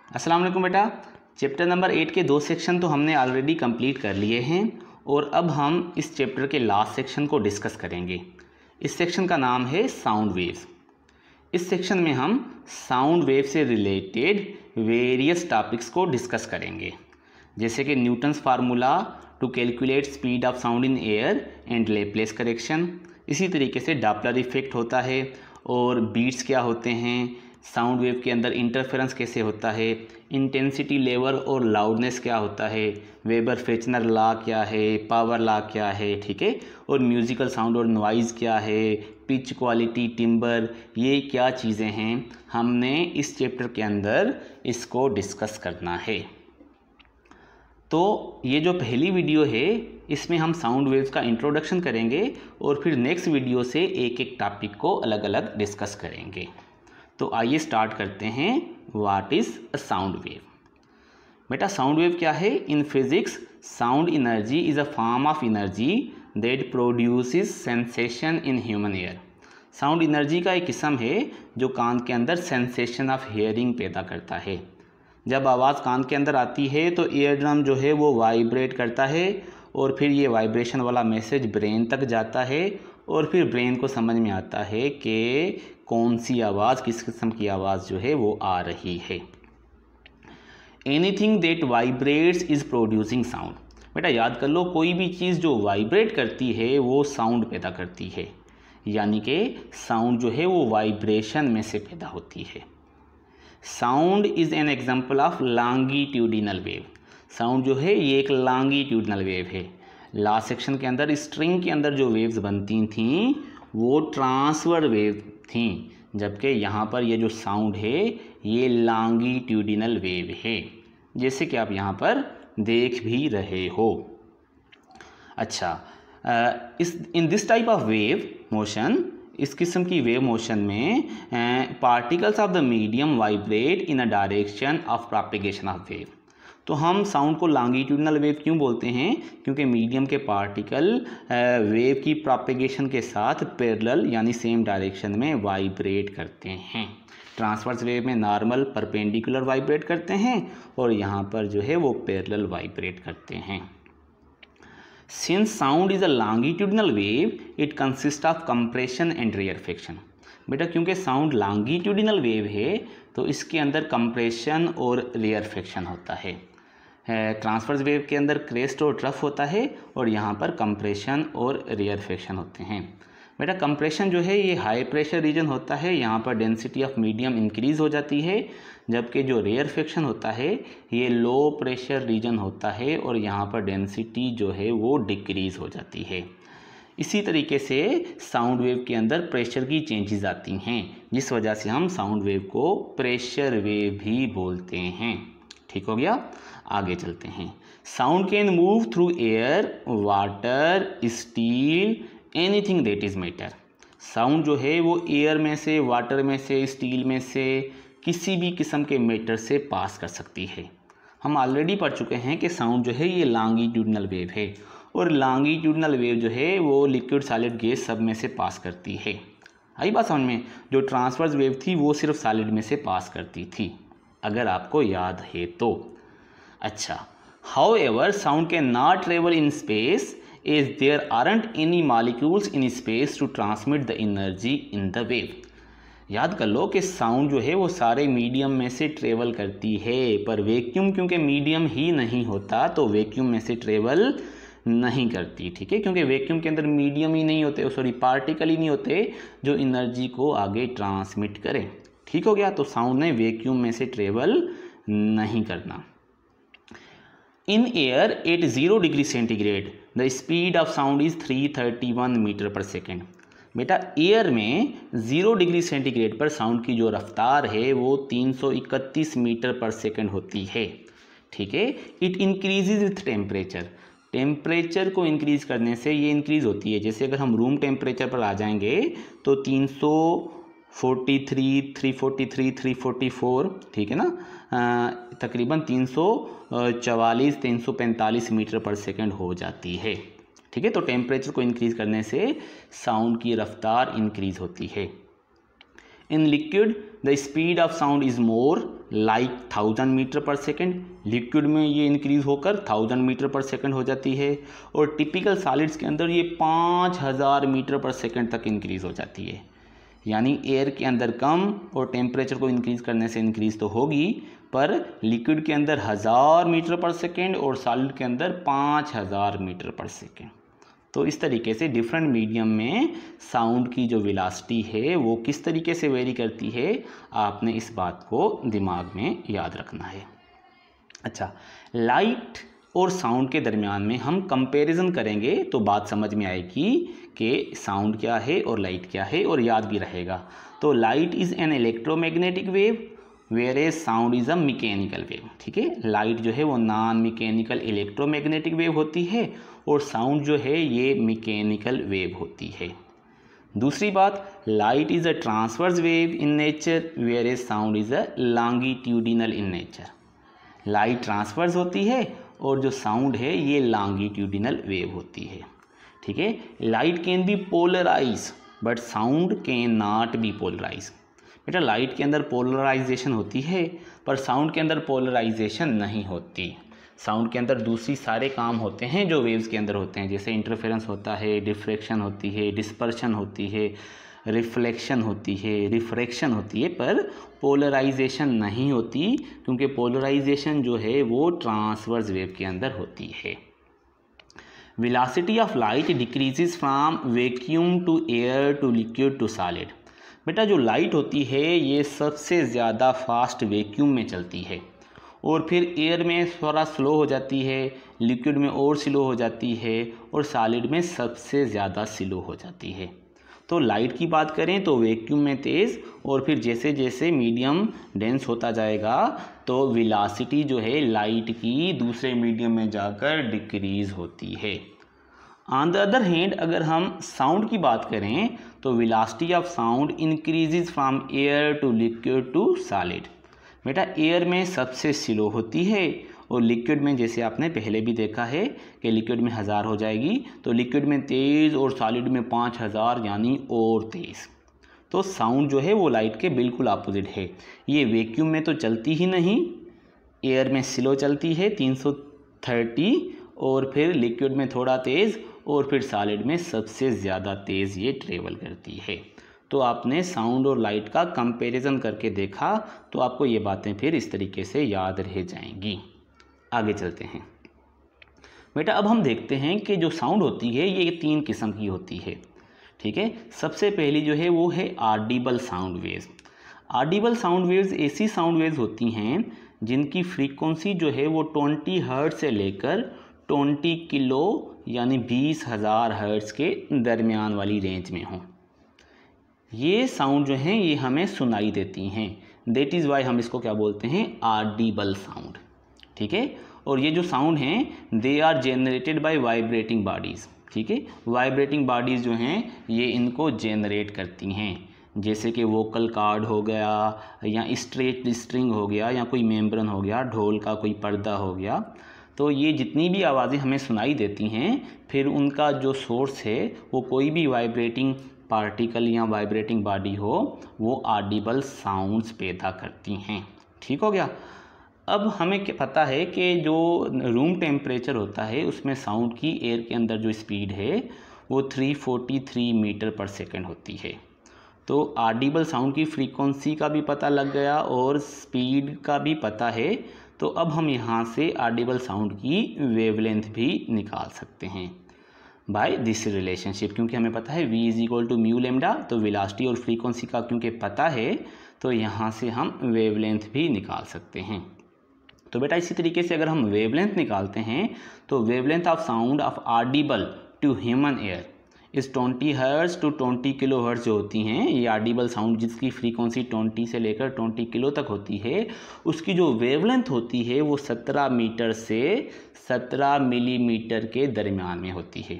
अस्सलाम वालेकुम बेटा। चैप्टर नंबर 8 के 2 सेक्शन तो हमने ऑलरेडी कंप्लीट कर लिए हैं और अब हम इस चैप्टर के लास्ट सेक्शन को डिस्कस करेंगे। इस सेक्शन का नाम है साउंड वेव्स। इस सेक्शन में हम साउंड वेव से रिलेटेड वेरियस टॉपिक्स को डिस्कस करेंगे, जैसे कि Newton's formula to calculate speed of sound in air and Laplace correction. इसी तरीके से डॉपलर इफेक्ट होता है और बीट्स क्या होते हैं, साउंड वेव के अंदर इंटरफेरेंस कैसे होता है, इंटेंसिटी लेवल और लाउडनेस क्या होता है, वेबर फ्रेचनर लॉ क्या है, पावर लॉ क्या है, ठीक है, और म्यूज़िकल साउंड और नॉइज़ क्या है, पिच क्वालिटी, टिम्बर, ये क्या चीज़ें हैं, हमने इस चैप्टर के अंदर इसको डिस्कस करना है। तो ये जो पहली वीडियो है इसमें हम साउंड वेव्स का इंट्रोडक्शन करेंगे और फिर नेक्स्ट वीडियो से एक एक टॉपिक को अलग अलग डिस्कस करेंगे। तो आइए स्टार्ट करते हैं। What is a sound wave? बेटा साउंड वेव क्या है? In physics sound energy is a form of energy that produces sensation in human ear. Sound energy का एक किस्म है जो कान के अंदर सेंसेशन ऑफ हियरिंग पैदा करता है। जब आवाज़ कान के अंदर आती है तो ईयर ड्रम जो है वो वाइब्रेट करता है और फिर ये वाइब्रेशन वाला मैसेज ब्रेन तक जाता है और फिर ब्रेन को समझ में आता है कि कौन सी आवाज़, किस किस्म की आवाज़ जो है वो आ रही है। Anything that vibrates is producing sound. बेटा याद कर लो, कोई भी चीज़ जो वाइब्रेट करती है वो साउंड पैदा करती है, यानी कि साउंड जो है वो वाइब्रेशन में से पैदा होती है। Sound is an example of longitudinal wave. Sound जो है ये एक लॉन्गिट्यूडिनल वेव है। लास्ट सेक्शन के अंदर स्ट्रिंग के अंदर जो वेव्स बनती थीं वो ट्रांसवर्स वेव थीं, जबकि यहाँ पर ये जो साउंड है ये लॉन्गिट्यूडिनल वेव है, जैसे कि आप यहाँ पर देख भी रहे हो। अच्छा, in this type of wave motion, इस किस्म की वेव मोशन में particles of the medium vibrate in a direction of propagation of wave. तो हम साउंड को लॉन्गिट्यूडिनल वेव क्यों बोलते हैं? क्योंकि मीडियम के पार्टिकल वेव की प्रोपेगेशन के साथ पैरेलल यानी सेम डायरेक्शन में वाइब्रेट करते हैं। ट्रांसवर्स वेव में नॉर्मल परपेंडिकुलर वाइब्रेट करते हैं और यहाँ पर जो है वो पैरेलल वाइब्रेट करते हैं। Since sound is a longitudinal wave, it consists of compression and rarefaction. बेटा क्योंकि साउंड लॉन्गिट्यूडिनल वेव है तो इसके अंदर कंप्रेशन और रेयरफेक्शन होता है। ट्रांसवर्स वेव के अंदर क्रेस्ट और ट्रफ होता है और यहाँ पर कंप्रेशन और रेयरफेक्शन होते हैं। बेटा कंप्रेशन जो है ये हाई प्रेशर रीजन होता है, यहाँ पर डेंसिटी ऑफ मीडियम इंक्रीज़ हो जाती है, जबकि जो रेयरफेक्शन होता है ये लो प्रेशर रीजन होता है और यहाँ पर डेंसिटी जो है वो डिक्रीज़ हो जाती है। इसी तरीके से साउंड वेव के अंदर प्रेशर की चेंजेस आती हैं, जिस वजह से हम साउंड वेव को प्रेशर वेव भी बोलते हैं। ठीक हो गया, आगे चलते हैं। Sound can move through air, water, steel, anything that is matter. Sound जो है वो एयर में से, वाटर में से, स्टील में से, किसी भी किस्म के मैटर से पास कर सकती है। हम ऑलरेडी पढ़ चुके हैं कि साउंड जो है ये लॉन्गिट्यूडिनल वेव है और लॉन्गिट्यूडिनल वेव जो है वो लिक्विड, सॉलिड, गैस सब में से पास करती है। आई बात समझ में? जो ट्रांसवर्स वेव थी वो सिर्फ सॉलिड में से पास करती थी, अगर आपको याद है तो। अच्छा, however sound can not travel in space as there aren't any molecules in space to transmit the energy in the wave. याद कर लो कि साउंड जो है वो सारे मीडियम में से ट्रेवल करती है, पर वैक्यूम क्योंकि मीडियम ही नहीं होता तो वैक्यूम में से ट्रेवल नहीं करती। ठीक है, क्योंकि वैक्यूम के अंदर मीडियम ही नहीं होते, सॉरी पार्टिकल ही नहीं होते जो एनर्जी को आगे ट्रांसमिट करें। ठीक हो गया, तो साउंड ने वैक्यूम में से ट्रेवल नहीं करना। In air at 0 degree centigrade the speed of sound is 331 metre per second. बेटा एयर में 0 डिग्री सेंटीग्रेड पर साउंड की जो रफ्तार है वो 331 मीटर पर सेकेंड होती है। ठीक है, it increases with temperature. Temperature को इंक्रीज करने से ये इंक्रीज होती है। जैसे अगर हम रूम टेम्परेचर पर आ जाएंगे तो 343, 343, 344, ठीक है ना, तकरीबन 344, 345 मीटर पर सेकेंड हो जाती है। ठीक है, तो टेम्परेचर को इंक्रीज करने से साउंड की रफ्तार इंक्रीज होती है। In liquid the speed of sound is more like 1000 metre per second, liquid में ये इंक्रीज होकर 1000 मीटर पर सेकेंड हो जाती है, और टिपिकल सॉलिड्स के अंदर ये 5000 मीटर पर सेकेंड तक इंक्रीज हो जाती है। यानी एयर के अंदर कम और टेम्परेचर को इंक्रीज करने से इंक्रीज तो होगी, पर लिक्विड के अंदर 1000 मीटर पर सेकेंड और सॉलिड के अंदर 5000 मीटर पर सेकेंड। तो इस तरीके से डिफरेंट मीडियम में साउंड की जो वेलोसिटी है वो किस तरीके से वेरी करती है, आपने इस बात को दिमाग में याद रखना है। अच्छा, लाइट और साउंड के दरमियान में हम कंपैरिजन करेंगे तो बात समझ में आएगी कि साउंड क्या है और लाइट क्या है, और याद भी रहेगा। तो light is an electromagnetic wave whereas sound is a mechanical wave. ठीक है, लाइट जो है वो नॉन मैकेनिकल इलेक्ट्रोमैग्नेटिक वेव होती है और साउंड जो है ये मैकेनिकल वेव होती है। दूसरी बात, light is a transverse wave in nature whereas sound is a longitudinal in nature. Light transverse होती है और जो साउंड है ये लॉन्गिट्यूडिनल वेव होती है। ठीक है, light can be polarize but sound can not be polarize. बेटा लाइट के अंदर पोलराइजेशन होती है पर साउंड के अंदर पोलराइजेशन नहीं होती। साउंड के अंदर दूसरी सारे काम होते हैं जो वेव्स के अंदर होते हैं, जैसे इंटरफेरेंस होता है, डिफ्रैक्शन होती है, डिस्पर्शन होती है, रिफ्लेक्शन होती है, रिफ्रैक्शन होती है, पर पोलराइजेशन नहीं होती, क्योंकि पोलराइजेशन जो है वो ट्रांसवर्स वेव के अंदर होती है। Velocity of light decreases from vacuum to air to liquid to solid. बेटा जो लाइट होती है ये सबसे ज़्यादा फास्ट वैक्यूम में चलती है और फिर एयर में थोड़ा स्लो हो जाती है, लिक्विड में और स्लो हो जाती है और सॉलिड में सबसे ज़्यादा स्लो हो जाती है। तो लाइट की बात करें तो वैक्यूम में तेज़, और फिर जैसे जैसे मीडियम डेंस होता जाएगा तो वेलोसिटी जो है लाइट की दूसरे मीडियम में जाकर डिक्रीज़ होती है। ऑन द अदर हैंड अगर हम साउंड की बात करें तो velocity of sound increases from air to liquid to solid. बेटा एयर में सबसे स्लो होती है और लिक्विड में जैसे आपने पहले भी देखा है कि लिक्विड में 1000 हो जाएगी, तो लिक्विड में तेज़ और सॉलिड में 5000 यानी और तेज़। तो साउंड जो है वो लाइट के बिल्कुल अपोजिट है। ये वैक्यूम में तो चलती ही नहीं, एयर में स्लो चलती है 330, और फिर लिक्विड में थोड़ा तेज़, और फिर सॉलिड में सबसे ज़्यादा तेज़ ये ट्रेवल करती है। तो आपने साउंड और लाइट का कंपैरिजन करके देखा तो आपको ये बातें फिर इस तरीके से याद रह जाएंगी। आगे चलते हैं बेटा, अब हम देखते हैं कि जो साउंड होती है ये 3 किस्म की होती है। ठीक है, सबसे पहली जो है वो है Audible sound waves. Audible sound waves ऐसी साउंड वेव्स होती हैं जिनकी फ्रीक्वेंसी जो है वो 20 हर्ट्ज से लेकर 20 किलो यानी 20,000 हर्ट्ज के दरमियान वाली रेंज में हो। ये साउंड जो हैं ये हमें सुनाई देती हैं, दैट इज़ वाई हम इसको क्या बोलते हैं, ऑडिबल साउंड। ठीक है, और ये जो साउंड हैं they are generated by vibrating bodies. ठीक है, वाइब्रेटिंग बॉडीज़ जो हैं ये इनको जेनरेट करती हैं, जैसे कि वोकल कॉर्ड हो गया या स्ट्रेट स्ट्रिंग हो गया या कोई मेम्ब्रेन हो गया, ढोल का कोई पर्दा हो गया। तो ये जितनी भी आवाज़ें हमें सुनाई देती हैं फिर उनका जो सोर्स है वो कोई भी वाइब्रेटिंग पार्टिकल या वाइब्रेटिंग बॉडी हो, वो ऑडिबल साउंड्स पैदा करती हैं। ठीक हो गया। अब हमें क्या पता है कि जो रूम टेम्परेचर होता है उसमें साउंड की एयर के अंदर जो स्पीड है वो 343 मीटर पर सेकेंड होती है। तो ऑडिबल साउंड की फ्रीक्वेंसी का भी पता लग गया और स्पीड का भी पता है। तो अब हम यहाँ से ऑडिबल साउंड की वेवलेंथ भी निकाल सकते हैं बाय दिस रिलेशनशिप, क्योंकि हमें पता है v is equal to mu lambda. तो वेलोसिटी और फ्रीक्वेंसी का क्योंकि पता है तो यहाँ से हम वेवलेंथ भी निकाल सकते हैं। तो बेटा इसी तरीके से अगर हम वेवलेंथ निकालते हैं तो wavelength of sound of audible to human ear is 20 hertz to 20 kilo hertz जो होती हैं, ये ऑडिबल साउंड जिसकी फ्रीक्वेंसी 20 से लेकर 20 किलो तक होती है, उसकी जो वेवलेंथ होती है वो 17 मीटर से 17 मिलीमीटर के दरमियान में होती है।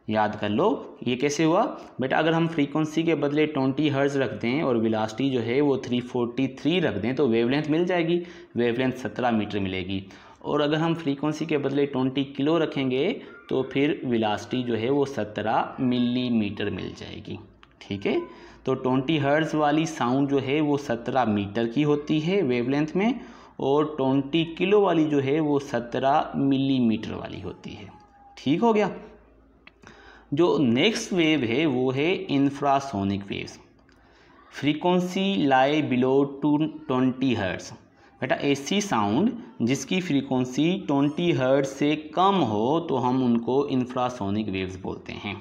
याद कर लो ये कैसे हुआ बेटा, अगर हम फ्रीक्वेंसी के बदले 20 हर्ट्ज रख दें और वेलोसिटी जो है वो 343 रख दें तो वेवलेंथ मिल जाएगी, वेवलेंथ 17 मीटर मिलेगी। और अगर हम फ्रीक्वेंसी के बदले 20 किलो रखेंगे तो फिर वेलोसिटी जो है वो 17 मिलीमीटर मिल जाएगी। ठीक है, तो 20 हर्ट्ज़ वाली साउंड जो है वो 17 मीटर की होती है वेवलेंथ में, और 20 किलो वाली जो है वो 17 मिलीमीटर वाली होती है। ठीक हो गया। जो नेक्स्ट वेव है वो है इंफ्रासोनिक वेव्स। फ्रीक्वेंसी लाई बिलो 20 हर्ट्ज़। बेटा ऐसी साउंड जिसकी फ्रीक्वेंसी 20 हर्ट्ज़ से कम हो तो हम उनको इंफ्रासोनिक वेव्स बोलते हैं।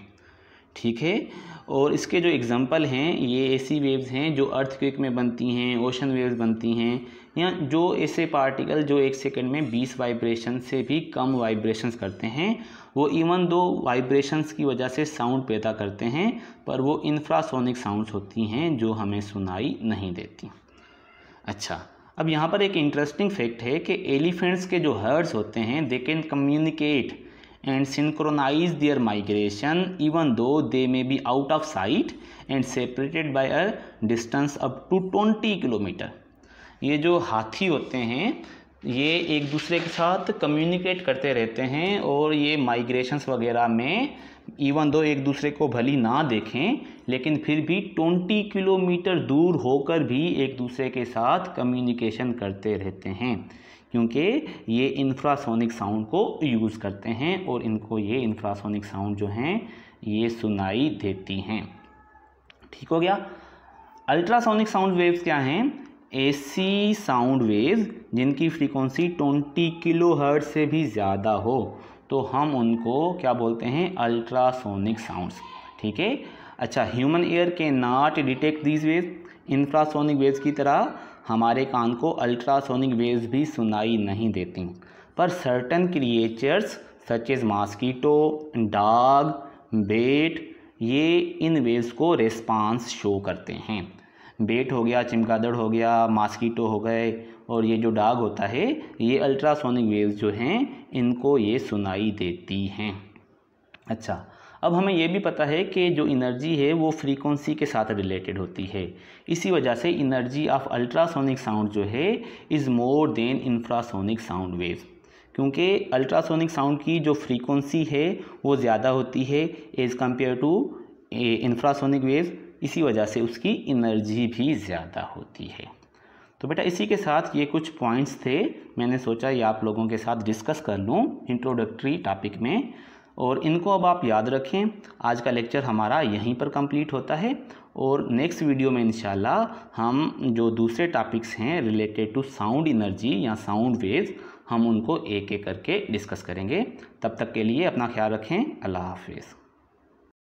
ठीक है। और इसके जो एग्जांपल हैं ये ऐसी वेव्स हैं जो अर्थक्वेक में बनती हैं, ओशन वेव्स बनती हैं, या जो ऐसे पार्टिकल जो 1 सेकंड में 20 वाइब्रेशन से भी कम वाइब्रेशंस करते हैं, वो इवन दो वाइब्रेशंस की वजह से साउंड पैदा करते हैं, पर वो इंफ्रासोनिक साउंड्स होती हैं जो हमें सुनाई नहीं देती। अच्छा, अब यहाँ पर एक इंटरेस्टिंग फैक्ट है कि एलिफेंट्स के जो हर्ट्स होते हैं they can communicate and synchronize their migration even though they may be out of sight and separated by a distance up to 20 kilometre. ये जो हाथी होते हैं ये एक दूसरे के साथ कम्युनिकेट करते रहते हैं, और ये माइग्रेशंस वगैरह में इवन दो एक दूसरे को भली ना देखें लेकिन फिर भी 20 किलोमीटर दूर होकर भी एक दूसरे के साथ कम्युनिकेशन करते रहते हैं, क्योंकि ये इंफ्रासोनिक साउंड को यूज़ करते हैं और इनको ये इंफ्रासोनिक साउंड जो हैं ये सुनाई देती हैं। ठीक हो गया। अल्ट्रासोनिक साउंड वेव्स क्या हैं? ऐसी साउंड वेव्स जिनकी फ्रीक्वेंसी 20 किलो हर्ट्ज़ से भी ज़्यादा हो तो हम उनको क्या बोलते हैं? Ultrasonic sounds. ठीक है। अच्छा, ह्यूमन ईयर के not detect these waves. Infrasonic waves की तरह हमारे कान को अल्ट्रासोनिक वेव्स भी सुनाई नहीं देती, पर certain creatures such as mosquito, dog, bat, ये इन वेव्स को रेस्पॉन्स शो करते हैं। बेट हो गया, चमगादड़ हो गया, मॉस्किटो हो गए, और ये जो डॉग होता है ये अल्ट्रासोनिक वेव्स जो हैं इनको ये सुनाई देती हैं। अच्छा, अब हमें यह भी पता है कि जो एनर्जी है वो फ्रीक्वेंसी के साथ रिलेटेड होती है। इसी वजह से एनर्जी ऑफ अल्ट्रासोनिक साउंड जो है is more than infrasonic sound waves, क्योंकि अल्ट्रासोनिक साउंड की जो फ्रीक्वेंसी है वो ज़्यादा होती है as compare to infrasonic waves, इसी वजह से उसकी एनर्जी भी ज़्यादा होती है। तो बेटा इसी के साथ ये कुछ पॉइंट्स थे, मैंने सोचा ये आप लोगों के साथ डिस्कस कर लूँ इंट्रोडक्टरी टॉपिक में, और इनको अब आप याद रखें। आज का लेक्चर हमारा यहीं पर कंप्लीट होता है, और नेक्स्ट वीडियो में इंशाल्लाह हम जो दूसरे टॉपिक्स हैं रिलेटेड टू साउंड एनर्जी या साउंड वेव्स हम उनको एक एक करके डिस्कस करेंगे। तब तक के लिए अपना ख्याल रखें। अल्लाह हाफिज़।